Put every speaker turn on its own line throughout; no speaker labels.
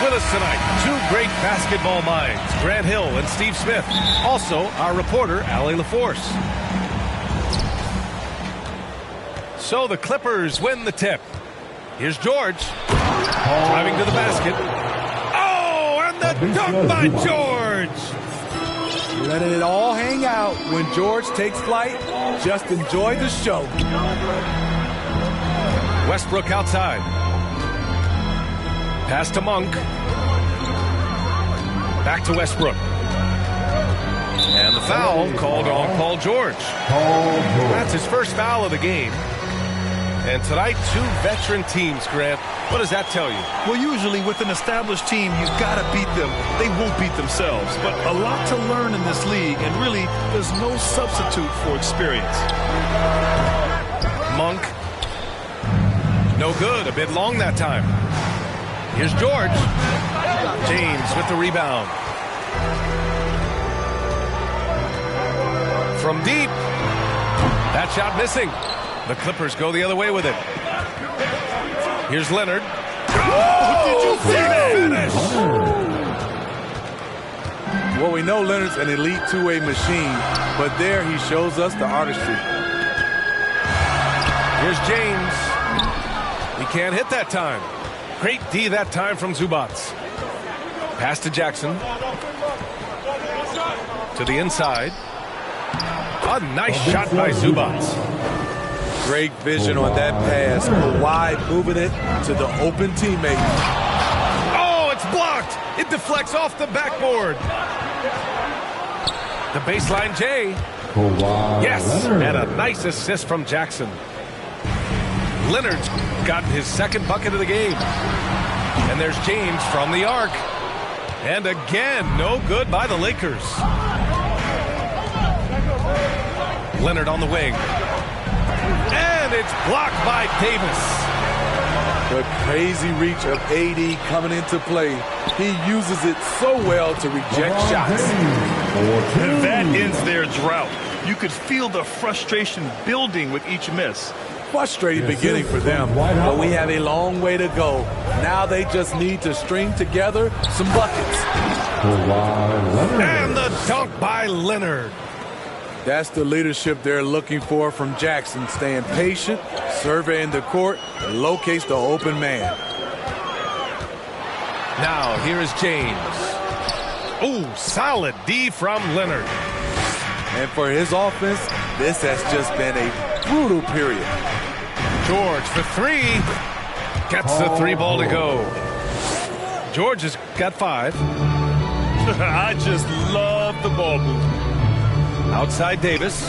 with us tonight. Two great basketball minds, Grant Hill and Steve Smith. Also, our reporter, Allie LaForce. So the Clippers win the tip. Here's George. Driving to the basket. Oh, and the dunk by George.
Letting it all hang out when George takes flight. Just enjoy the show.
Westbrook outside. Pass to Monk. Back to Westbrook. And the foul called on Paul George. That's his first foul of the game. And tonight, two veteran teams, Grant. What does that tell you?
Well, usually with an established team, you've got to beat them. They won't beat themselves. But a lot to learn in this league, and really, there's no substitute for experience.
Monk. No good. A bit long that time. Here's George. James with the rebound. From deep. That shot missing. The Clippers go the other way with it. Here's Leonard. Oh, did you see that finish?
Well, we know Leonard's an elite two-way machine, but there he shows us the artistry.
Here's James. He can't hit that time. Great D that time from Zubac. Pass to Jackson. To the inside. A nice shot by Zubac.
Great vision on that pass. Kawhi moving it to the open teammate.
Oh, it's blocked. It deflects off the backboard. The baseline J. Yes, and a nice assist from Jackson. Leonard's gotten his second bucket of the game. And there's James from the arc. And again, no good by the Lakers. Leonard on the wing. And it's blocked by Davis.
The crazy reach of AD coming into play. He uses it so well to reject shots.
And that ends their drought. You could feel the frustration building with each miss.
Frustrating beginning for them, but we have a long way to go. Now they just need to string together some buckets.
And the dunk by Leonard.
That's the leadership they're looking for from Jackson. Staying patient, surveying the court, and locates the open man.
Now here is James. Oh, solid D from Leonard.
And for his offense, this has just been a brutal period.
George for three. Gets the three ball to go. George has got 5.
I just love the ball movement.
Outside Davis.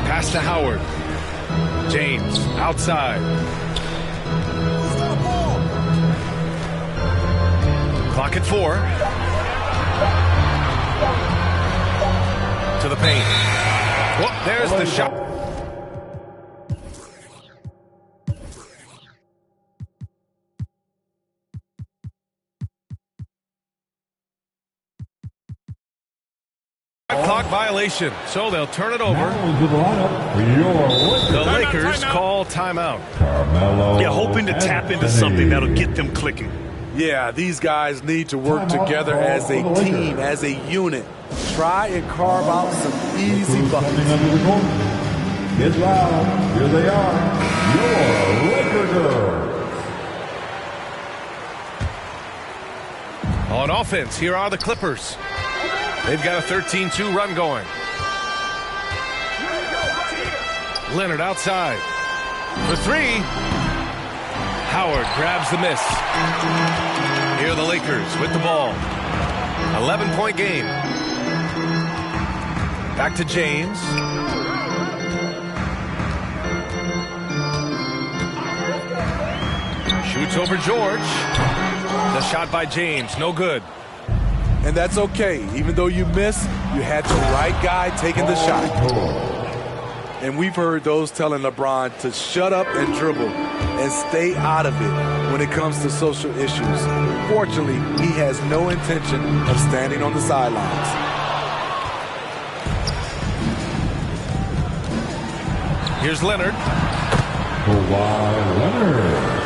Pass to Howard. James outside. Clock at 4. To the paint. Whoop, there's the shot. Clock violation, so they'll turn it over. The Lakers call timeout.
Yeah, hoping to tap into something that'll get them clicking.
Yeah, these guys need to work together as a team, as a unit. Try and carve out some easy buckets.
Get loud. Here they are. Your Laker girls.
On offense, here are the Clippers. They've got a 13-2 run going. Leonard outside. For 3. Howard grabs the miss. Here are the Lakers with the ball. 11-point game. Back to James. Shoots over George. The shot by James, no good.
And that's okay. Even though you miss, you had the right guy taking the shot. And we've heard those telling LeBron to shut up and dribble and stay out of it when it comes to social issues. Fortunately, he has no intention of standing on the sidelines.
Here's Leonard.
Kawhi Leonard.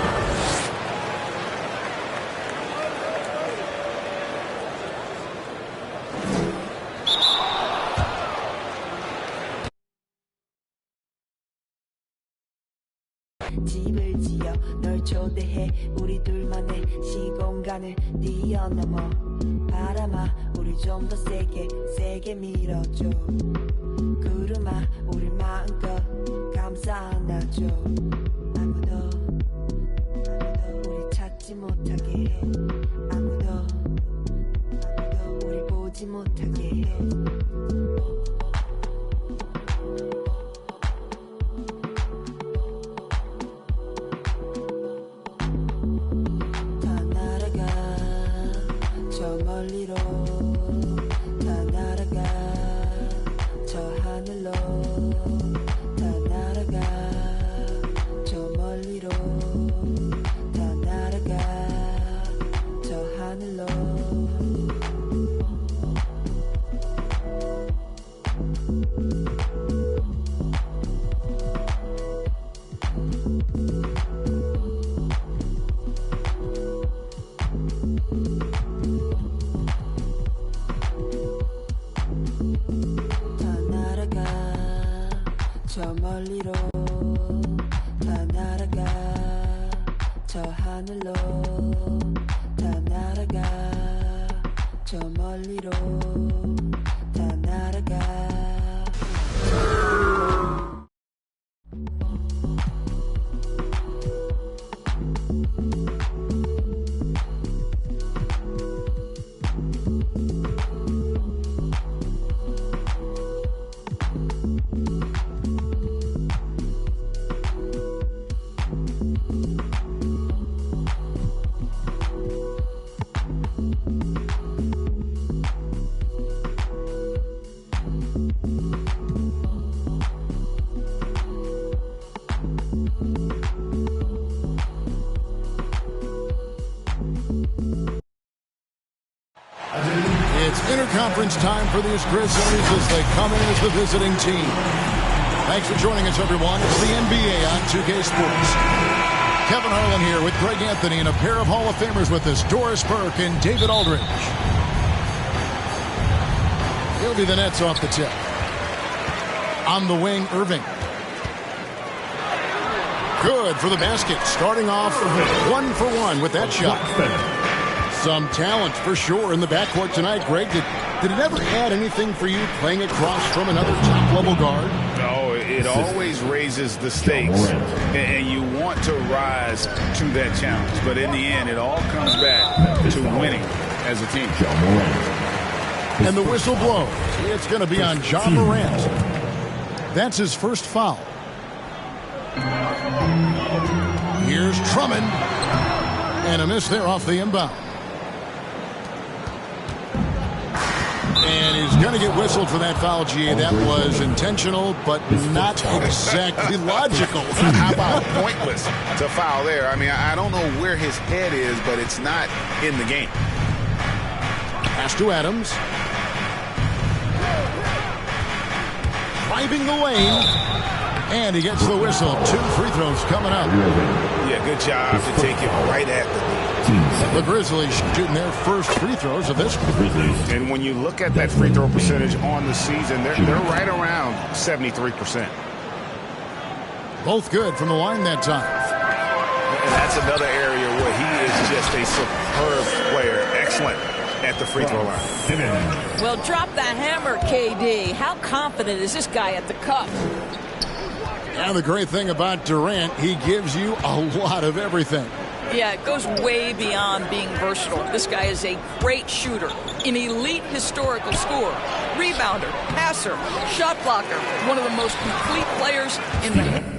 미를 지어 널 초대해 우리 둘만의 시공간을 뛰어넘어 바람아 우리 좀 더 세게 밀어줘 구름아 우리 마음껏 감싸 안아줘 아무도 우리 찾지 못하게 해 아무도 우리 보지 못하게 해 멀리로 다 날아가 저 하늘로 다 날아가 저 멀리로 다 날아가 저 하늘로 저 멀리로 다 날아가 저 하늘로 다 날아가 저 멀리로 다 날아가 저 하늘로
It's interconference time for these Grizzlies as they come in as the visiting team. Thanks for joining us, everyone. It's the NBA on 2K Sports. Kevin Harlan here with Greg Anthony and a pair of Hall of Famers with us, Doris Burke and David Aldridge. He'll be the Nets off the tip. On the wing, Irving. Good for the basket. Starting off 1 for 1 with that shot. Some talent for sure in the backcourt tonight, Greg. Did it ever add anything for you playing across from another top-level guard?
No, it always raises the stakes, and you want to rise to that challenge. But in the end, it all comes back to winning as a team.
And the whistle blows. It's going to be on Ja Morant. That's his first foul. Here's Drummond. And a miss there off the inbound. And he's going to get whistled for that foul, GA. That was intentional, but not exactly logical.
How about pointless to foul there? I mean, I don't know where his head is, but it's not in the game.
Pass to Adams. Driving the lane. And he gets the whistle. 2 free throws coming up.
Yeah, good job to take it right at the lead.
The Grizzlies shooting their first free throws of this one.
And when you look at that free throw percentage on the season, they're right around 73%.
Both good from the line that time.
And that's another area where he is just a superb player. Excellent at the free throw line.
Well, drop the hammer, KD. How confident is this guy at the cup?
And the great thing about Durant, he gives you a lot of everything.
Yeah, it goes way beyond being versatile. This guy is a great shooter, an elite historical scorer, rebounder, passer, shot blocker, one of the most complete players in the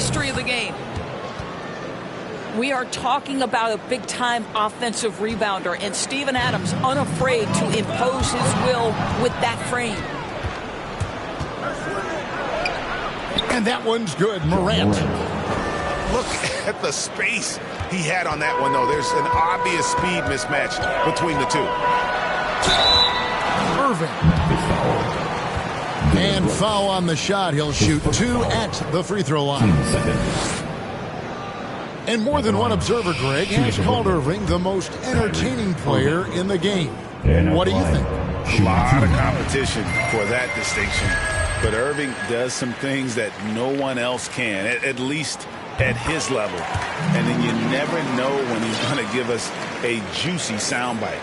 history of the game. We are talking about a big-time offensive rebounder, and Steven Adams unafraid to impose his will with that frame.
And that one's good. Morant.
Look at the space he had on that one, though. There's an obvious speed mismatch between the two.
Irving. And foul on the shot. He'll shoot 2 at the free throw line. And more than one observer, Greg, has called Irving the most entertaining player in the game. What do you think?
A lot of competition for that distinction. But Irving does some things that no one else can, at least at his level. And then you never know when he's going to give us a juicy soundbite.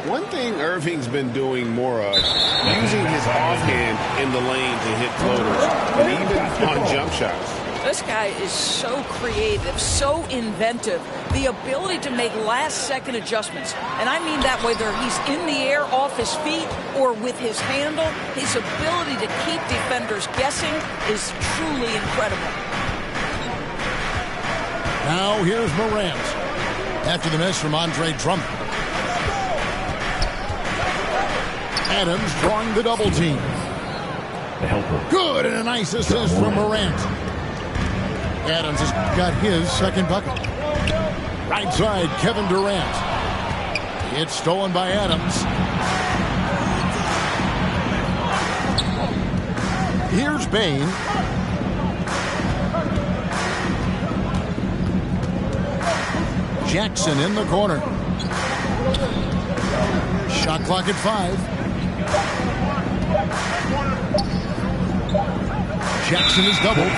One thing Irving's been doing more of, using his offhand in the lane to hit floaters, and even on jump shots.
This guy is so creative, so inventive. The ability to make last-second adjustments. And I mean that whether he's in the air off his feet or with his handle, his ability to keep defenders guessing is truly incredible.
Now here's Morant. After the miss from Andre Drummond. Adams drawing the double team. Good, and a nice assist from Morant. Adams has got his second bucket. Right side, Kevin Durant. It's stolen by Adams. Here's Bain. Jackson in the corner. Shot clock at 5. Jackson is doubled.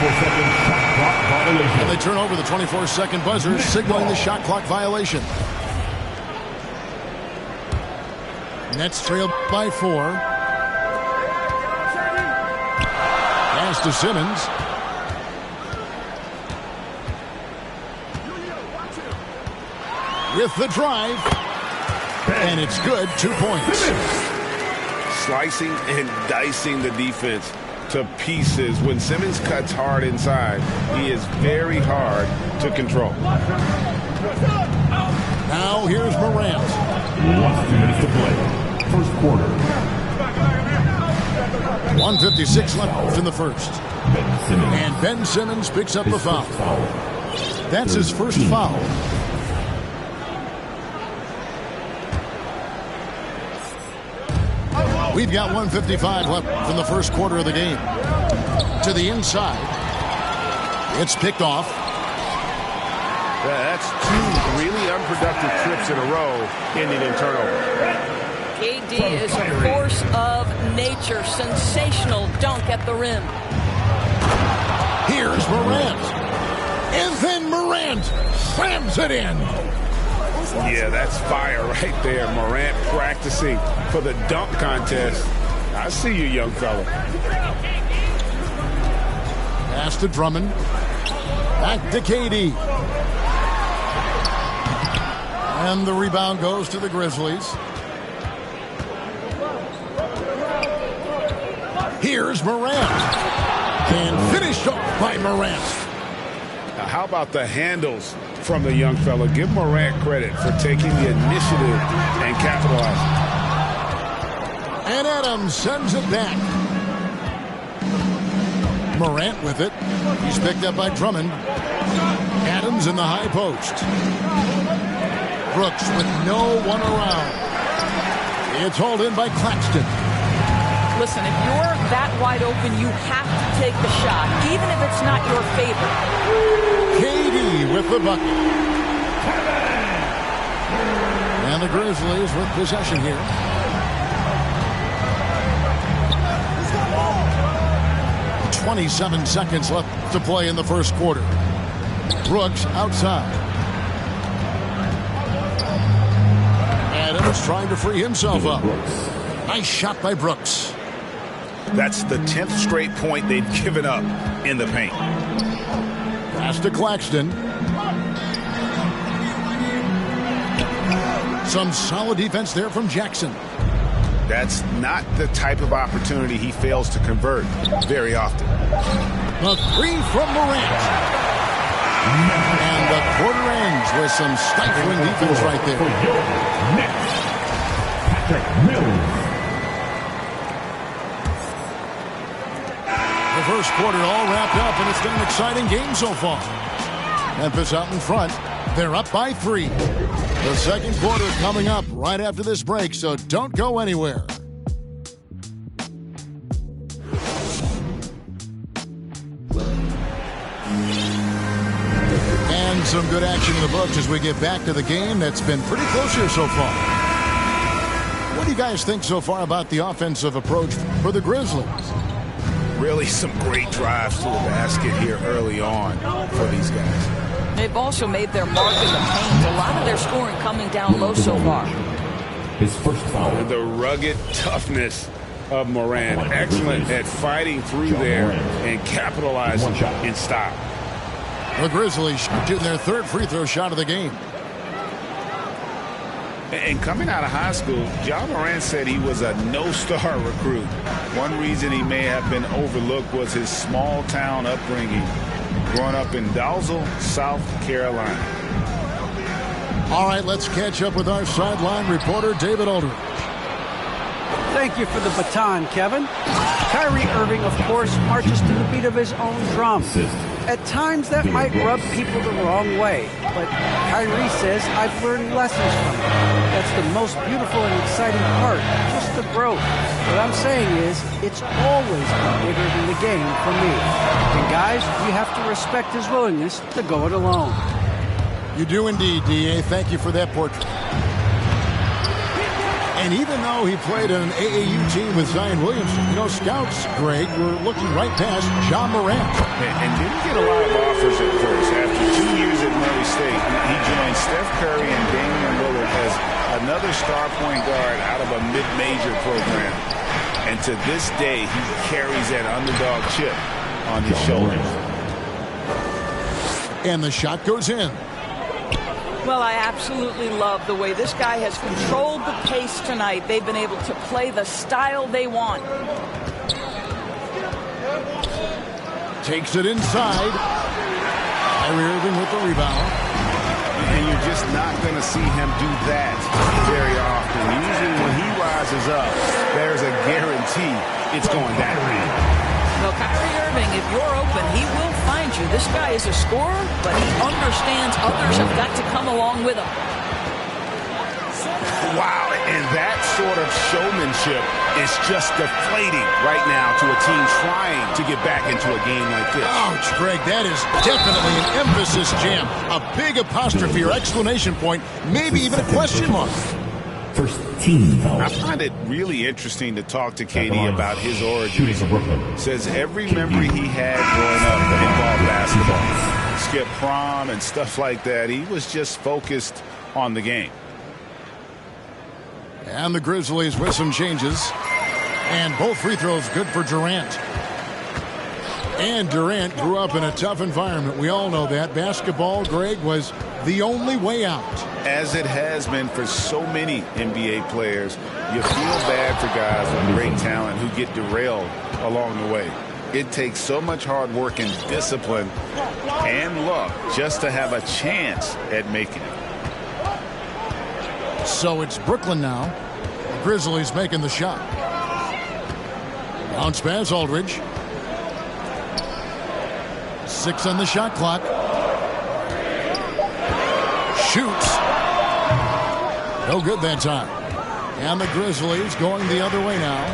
And they turn over the 24-second buzzer, signaling the shot clock violation. Nets trailed by 4. Pass to Simmons. With the drive. And it's good. 2 points.
Slicing and dicing the defense to pieces. When Simmons cuts hard inside, he is very hard to control.
Now here's Morant.
2 minutes to play. First quarter.
1:56 left in the first. And Ben Simmons picks up the foul. That's his first foul. We've got 1:55 left in the first quarter of the game. To the inside. It's picked off.
That's 2 really unproductive trips in a row, ending in turnover.
KD is a force of nature. Sensational dunk at the rim.
Here's Morant. And then Morant slams it in.
Yeah, that's fire right there. Morant practicing for the dunk contest. I see you, young fella.
Pass to Drummond. Back to KD. And the rebound goes to the Grizzlies. Here's Morant. And finished off by Morant.
Now, how about the handles from the young fella? Give Morant credit for taking the initiative and capitalizing.
And Adams sends it back. Morant with it. He's picked up by Drummond. Adams in the high post. Brooks with no one around. It's hauled in by Claxton.
Listen, if you're that wide open, you have to take the shot, even if it's not your favorite.
KD with the bucket. And the Grizzlies with possession here. .27 seconds left to play in the first quarter. Brooks outside. Adams trying to free himself up. Nice shot by Brooks.
That's the 10th straight point they've given up in the paint.
Pass to Claxton. Some solid defense there from Jackson.
That's not the type of opportunity he fails to convert very often.
The three from Morant. And the quarter ends with some stifling defense right there.
Next, Patrick Mills.
The first quarter all wrapped up, and it's been an exciting game so far. Memphis out in front. They're up by 3. The second quarter coming up right after this break, so don't go anywhere. And some good action in the books as we get back to the game that's been pretty close here so far. What do you guys think so far about the offensive approach for the Grizzlies?
Really some great drives to the basket here early on for these guys.
They've also made their mark in the paint. A lot of their scoring coming down low so far.
His first foul.
The rugged toughness of Moran. Excellent at fighting through there and capitalizing in style.
The Grizzlies shooting their third free throw shot of the game.
And coming out of high school, John Moran said he was a no-star recruit. One reason he may have been overlooked was his small-town upbringing, growing up in Dalzell, South Carolina.
All right, let's catch up with our sideline reporter, David Aldridge.
Thank you for the baton, Kevin. Kyrie Irving, of course, marches to the beat of his own drum. At times, that might rub people the wrong way, but Kyrie says, I've learned lessons from it. That's the most beautiful and exciting part, just the growth. What I'm saying is, it's always been bigger than the game for me. And guys, you have to respect his willingness to go it alone.
You do indeed, D.A. Thank you for that portrait. And even though he played on an AAU team with Zion Williamson, scouts, Greg, were looking right past John Morant.
And didn't get a lot of offers at first. After 2 years at Murray State, he joined Steph Curry and Damian Lillard as another star point guard out of a mid-major program. And to this day, he carries that underdog chip on his shoulders.
And the shot goes in.
Well, I absolutely love the way this guy has controlled the pace tonight. They've been able to play the style they want.
Takes it inside. Kyrie Irving with the rebound.
And you're just not going to see him do that very often. Usually when he rises up, there's a guarantee it's going down.
Well, Kyrie Irving, if you're open, he will find you. This guy is a scorer, but he understands others have got to come along with him.
Wow, and that sort of showmanship is just deflating right now to a team trying to get back into a game like this.
Ouch, Greg, that is definitely an emphasis jam. A big apostrophe or exclamation point, maybe even a question mark.
First team foul.
I find it really interesting to talk to KD about his origins. Says every memory he had growing up involved basketball. Skip prom and stuff like that. He was just focused on the game.
And the Grizzlies with some changes. And both free throws good for Durant. And Durant grew up in a tough environment. We all know that. Basketball, Greg, was the only way out.
As it has been for so many NBA players, you feel bad for guys with great talent who get derailed along the way. It takes so much hard work and discipline and luck just to have a chance at making it.
So it's Brooklyn now. The Grizzlies making the shot. Bounce pass, Aldridge. 6 on the shot clock. Shoots. No good that time. And the Grizzlies going the other way now.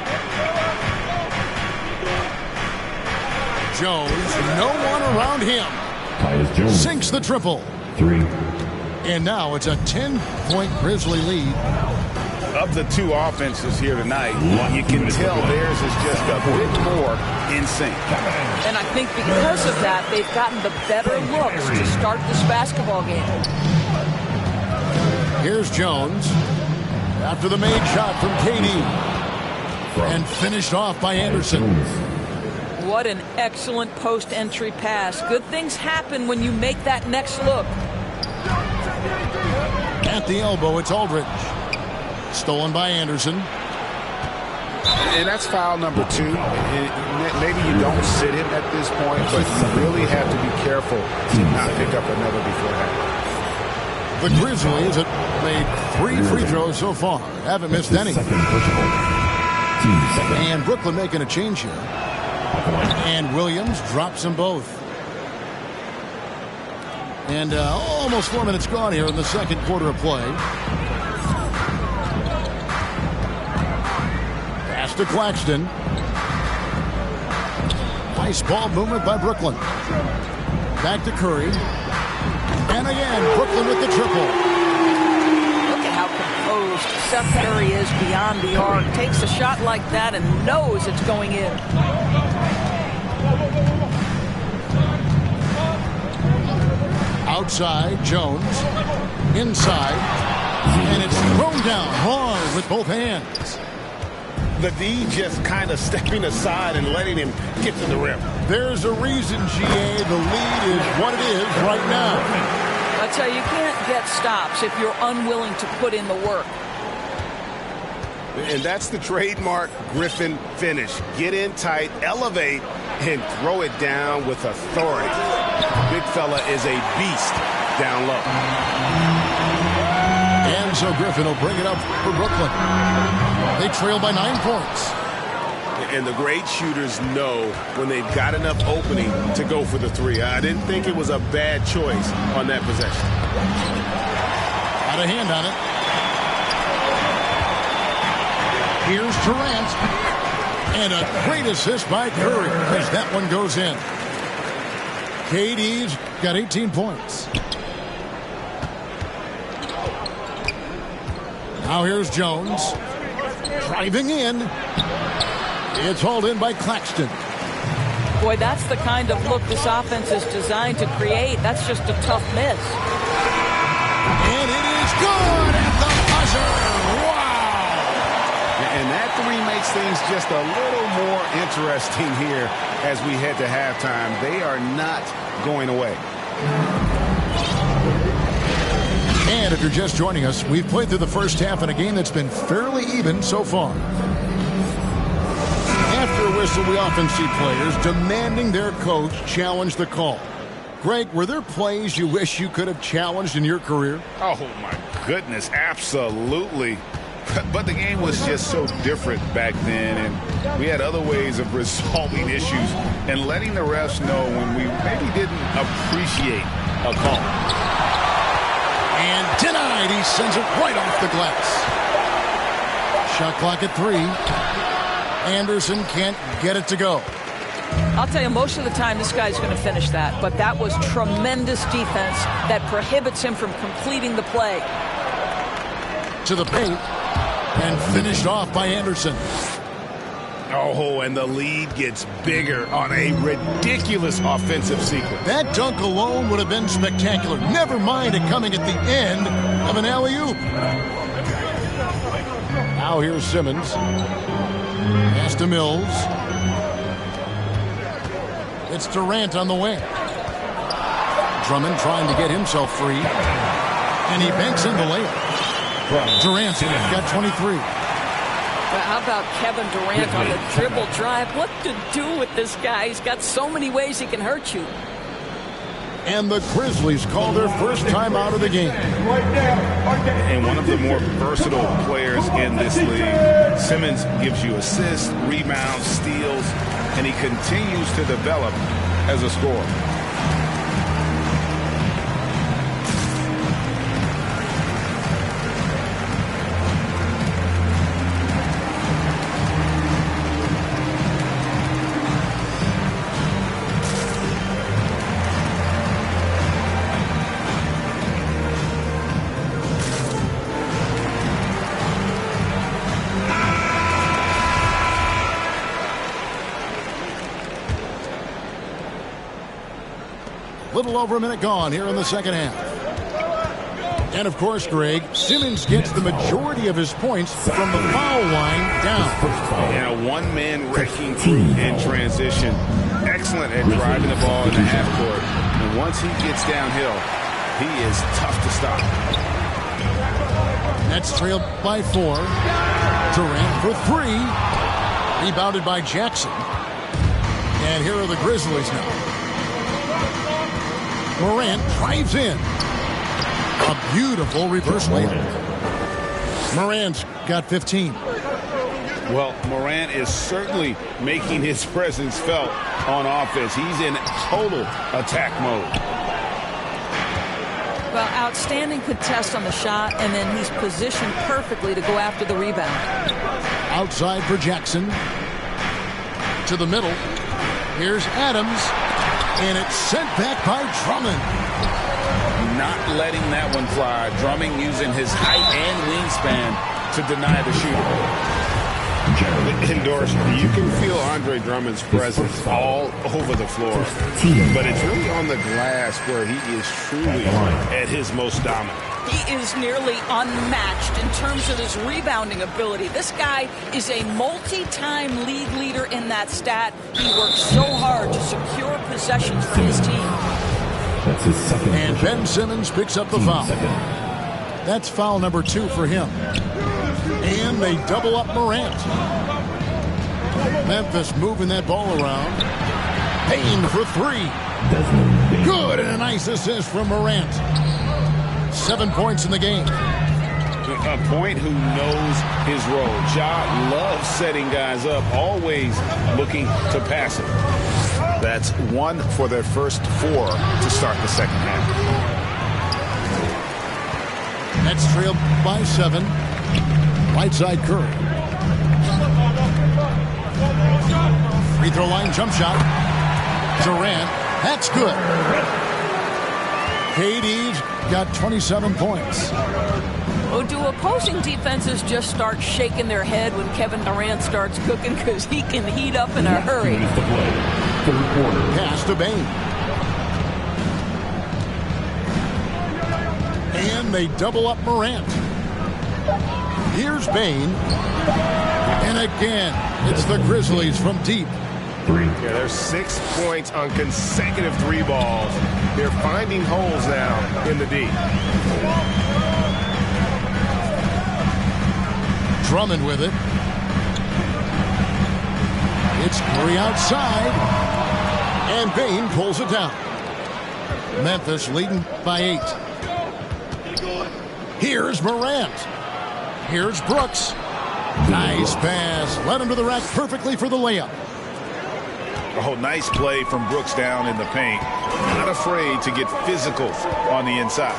Jones, no one around him. Sinks the triple.
3.
And now it's a 10-point Grizzly lead.
Of the two offenses here tonight, you can tell theirs is just a bit more in sync.
And I think because of that, they've gotten the better looks to start this basketball game.
Here's Jones after the made shot from KD. And finished off by Anderson.
What an excellent post-entry pass. Good things happen when you make that next look.
At the elbow, it's Aldridge. Stolen by Anderson.
And that's foul number 2. Maybe you don't sit him at this point, but you really have to be careful to not pick up another before that.
The Grizzlies have made 3 free throws so far. Haven't missed any. And Brooklyn making a change here. And Williams drops them both. And almost 4 minutes gone here in the second quarter of play. Pass to Claxton. Nice ball movement by Brooklyn. Back to Curry. And again, Brooklyn with the triple.
Look at how composed Seth Curry is beyond the arc. Takes a shot like that and knows it's going in.
Outside, Jones. Inside. And it's thrown down hard with both hands.
The D just kind of stepping aside and letting him get to the rim.
There's a reason, GA, the lead is what it is right now.
I tell you, you can't get stops if you're unwilling to put in the work.
And that's the trademark Griffin finish. Get in tight, elevate, and throw it down with authority. Big fella is a beast down low.
And so Griffin will bring it up for Brooklyn. They trail by 9 points.
And the great shooters know when they've got enough opening to go for the 3. I didn't think it was a bad choice on that possession.
Got a hand on it. Here's Durant. And a great assist by Curry as that one goes in. KD's got 18 points. Now here's Jones. Driving in. It's hauled in by Claxton.
Boy, that's the kind of look this offense is designed to create. That's just a tough miss.
And it is good at the buzzer. Wow!
And that 3 makes things just a little more interesting here as we head to halftime. They are not going away.
And if you're just joining us, we've played through the first half in a game that's been fairly even so far. After a whistle, we often see players demanding their coach challenge the call. Greg, were there plays you wish you could have challenged in your career?
Oh, my goodness, absolutely. But the game was just so different back then, and we had other ways of resolving issues and letting the refs know when we maybe didn't appreciate a call.
And denied. He sends it right off the glass. Shot clock at 3. Anderson can't get it to go.
I'll tell you, most of the time this guy's going to finish that, but that was tremendous defense that prohibits him from completing the play.
To the paint and finished off by Anderson.
Oh, and the lead gets bigger on a ridiculous offensive sequence.
That dunk alone would have been spectacular. Never mind it coming at the end of an alley-oop. Now here's Simmons. Pass to Mills. It's Durant on the wing. Drummond trying to get himself free. And he banks in the layup. Durant's got 23.
How about Kevin Durant on the dribble drive? What to do with this guy? He's got so many ways he can hurt you.
And the Grizzlies call their first time out of the game.
And one of the more versatile players in this league. Simmons gives you assists, rebounds, steals, and he continues to develop as a scorer.
Little over a minute gone here in the second half. And of course, Greg, Simmons gets the majority of his points from the foul line down.
And a one-man wrecking crew in transition. Excellent at driving the ball in the half court. And once he gets downhill, he is tough to stop.
Nets trailed by 4. Durant for 3. Rebounded by Jackson. And here are the Grizzlies now. Morant drives in. A beautiful reverse layup. Morant's got 15.
Well, Morant is certainly making his presence felt on offense. He's in total attack mode.
Well, outstanding contest on the shot, and then he's positioned perfectly to go after the rebound.
Outside for Jackson. To the middle. Here's Adams. And it's sent back by Drummond.
Not letting that one fly. Drummond using his height and wingspan to deny the shooter.
Endorse, you can feel Andre Drummond's presence all over the floor, but it's really on the glass where he is truly at his most dominant.
He is nearly unmatched in terms of his rebounding ability. This guy is a multi-time league leader in that stat. He works so hard to secure possessions for his team.
That's his second.
And Ben Simmons picks up the foul. That's foul number 2 for him. And they double up Morant. Memphis moving that ball around. Payne for 3. Good, and a nice assist from Morant. 7 points in the game.
A point who knows his role. Ja loves setting guys up, always looking to pass it.
That's 1 for their first 4 to start the second half.
Nets trailed by 7. Right side Curry. Free throw line jump shot. Durant. That's good. KD's got 27 points.
Oh, do opposing defenses just start shaking their head when Kevin Durant starts cooking because he can heat up in a hurry?
Pass to Bane. And they double up Morant. Here's Bane. And again, it's the Grizzlies from deep.
Yeah, there's 6 points on consecutive 3 balls. They're finding holes now in the D.
Drummond with it. It's Curry outside. And Bane pulls it down. Memphis leading by 8. Here's Morant. Here's Brooks. Nice pass. Led him to the rack perfectly for the layup.
Oh, nice play from Brooks down in the paint. Not afraid to get physical on the inside.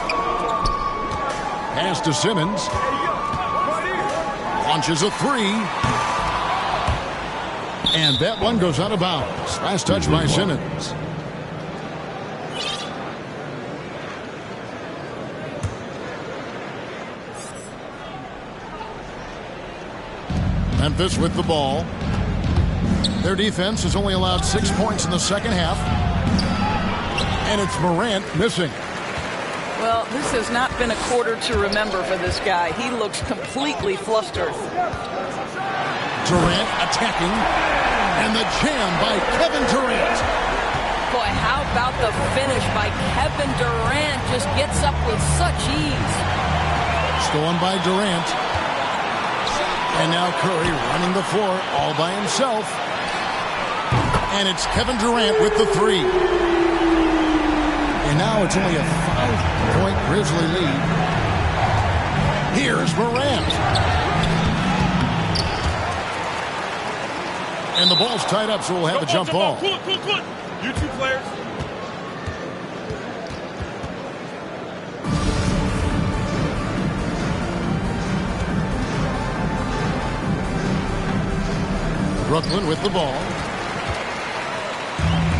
Pass to Simmons. Launches a 3. And that one goes out of bounds. Last touch by Simmons. Memphis with the ball. Their defense has only allowed 6 points in the second half. And it's Morant missing.
Well, this has not been a quarter to remember for this guy. He looks completely flustered.
Durant attacking. And the jam by Kevin Durant.
Boy, how about the finish by Kevin Durant? Just gets up with such ease.
Stolen by Durant. And now Curry running the floor all by himself. And it's Kevin Durant with the 3. And now it's only a 5-point Grizzly lead. Here's Morant. And the ball's tied up, so we'll have a jump ball.
Pull it. You 2 players.
Brooklyn with the ball.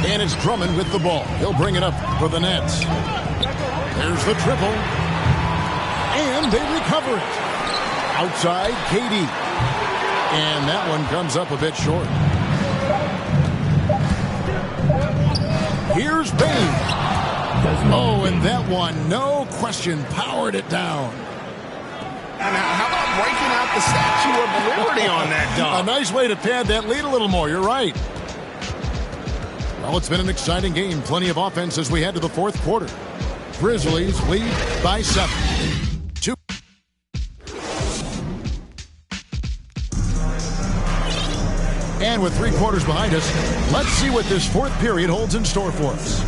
And it's Drummond with the ball. He'll bring it up for the Nets. There's the triple. And they recover it. Outside, KD. And that one comes up a bit short. Here's Bane. Oh, and that one, no question, powered it down.
And how about breaking out the Statue of Liberty on that dunk?
A nice way to pad that lead a little more. You're right. Well, it's been an exciting game. Plenty of offense as we head to the fourth quarter. Grizzlies lead by 7. 2. And with 3 quarters behind us, let's see what this fourth period holds in store for us.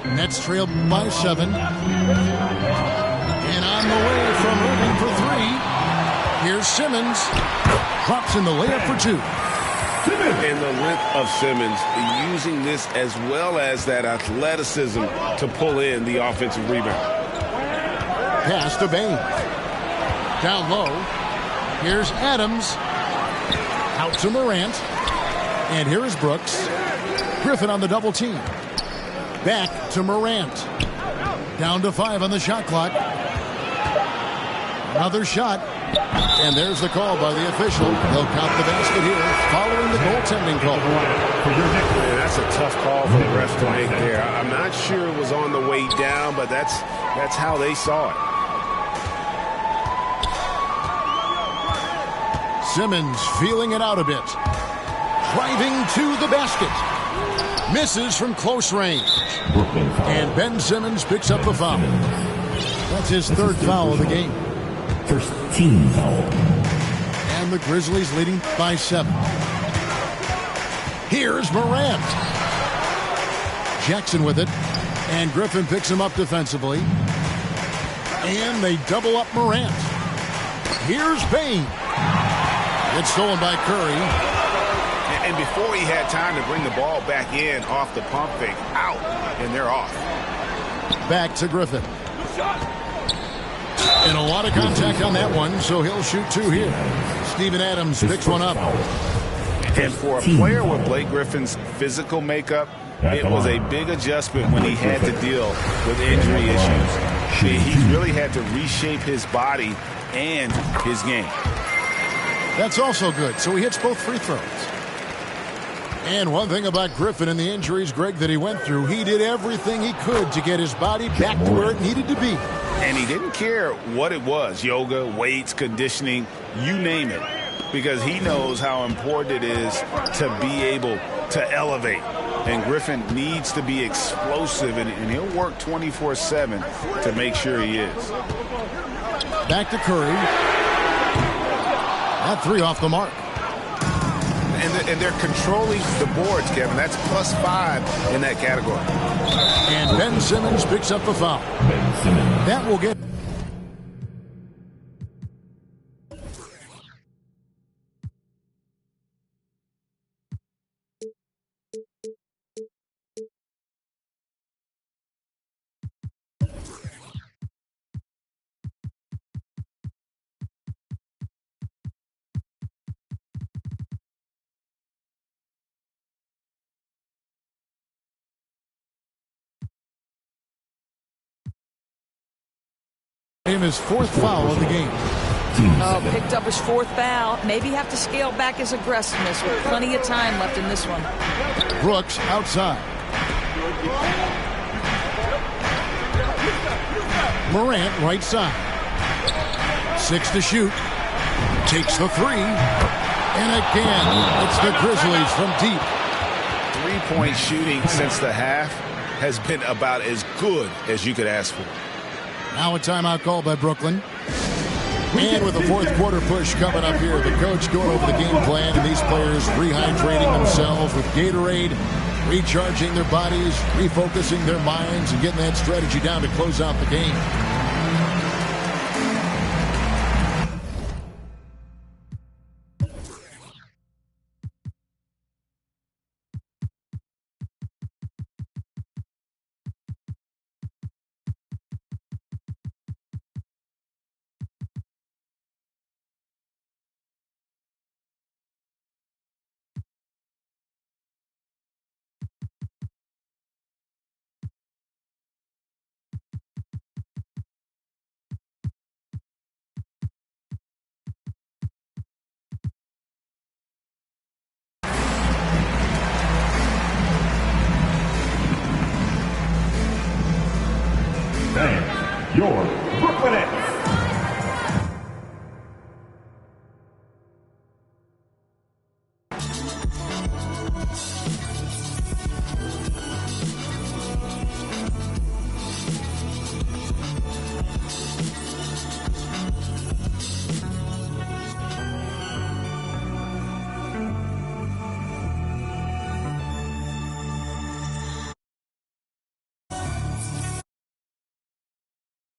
Nets trailed by 7. And on the way from Irving for 3. Here's Simmons. Drops in the layup for 2.
And the length of Simmons using this as well as that athleticism to pull in the offensive rebound.
Pass to Bain. Down low. Here's Adams. Out to Morant. And here is Brooks. Griffin on the double team. Back to Morant. Down to 5 on the shot clock. Another shot. And there's the call by the official. They'll count the basket here following the goaltending call.
Man, that's a tough call for the refs to make there. I'm not sure it was on the way down, but that's how they saw it.
Simmons feeling it out a bit. Driving to the basket. Misses from close range. And Ben Simmons picks up the foul. That's his 3rd foul of the game.
First team foul.
And the Grizzlies leading by 7. Here's Morant. Jackson with it. And Griffin picks him up defensively. And they double up Morant. Here's Bain. It's stolen by Curry.
And before he had time to bring the ball back in off the pump fake, out, and they're off.
Back to Griffin. And a lot of contact on that one, so he'll shoot 2 here. Steven Adams picks one up.
And for a player with Blake Griffin's physical makeup, it was a big adjustment when he had to deal with injury issues. He's really had to reshape his body and his game.
That's also good, so he hits both free throws. And one thing about Griffin and the injuries, Greg, that he went through, he did everything he could to get his body back to where it needed to be.
And he didn't care what it was, yoga, weights, conditioning, you name it, because he knows how important it is to be able to elevate. And Griffin needs to be explosive, and he'll work 24/7 to make sure he is.
Back to Curry. That 3 off the mark.
And they're controlling the boards, Kevin. That's +5 in that category.
And Ben Simmons picks up the foul. That will get... his 4th foul of the game.
Picked up his 4th foul. Maybe have to scale back his aggressiveness with plenty of time left in this one.
Brooks outside. Morant right side. 6 to shoot. Takes the 3. And again, it's the Grizzlies from deep.
3-point shooting since the half has been about as good as you could ask for.
Now a timeout call by Brooklyn. And with the 4th quarter push coming up here, the coach going over the game plan, and these players rehydrating themselves with Gatorade, recharging their bodies, refocusing their minds, and getting that strategy down to close out the game.